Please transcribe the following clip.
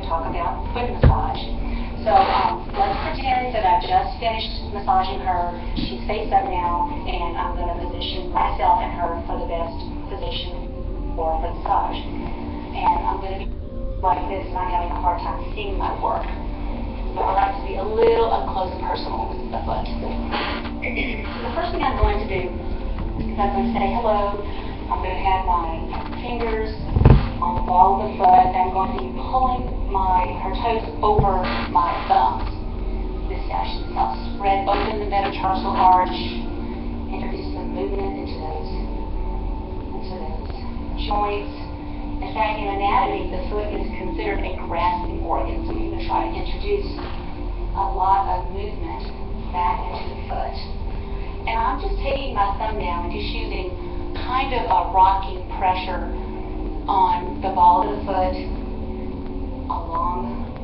talk about foot massage. So let's pretend that I've just finished massaging her. She's face up now, and I'm going to position myself and her for the best position for the massage. And I'm going to be like this, and I'm having a hard time seeing my work. So I like to be a little up close and personal with the foot. The first thing I'm going to do is I'm going to say hello. I'm going to have my fingers on the ball of the foot, and I'm going to be pulling her toes over my thumbs. This fashion. So I'll spread open the metatarsal arch, introduce some movement into those joints. In fact, in anatomy, the foot is considered a grasping organ, so you're going to try to introduce a lot of movement back into the foot. And I'm just taking my thumb down and just using kind of a rocking pressure on the ball of the foot along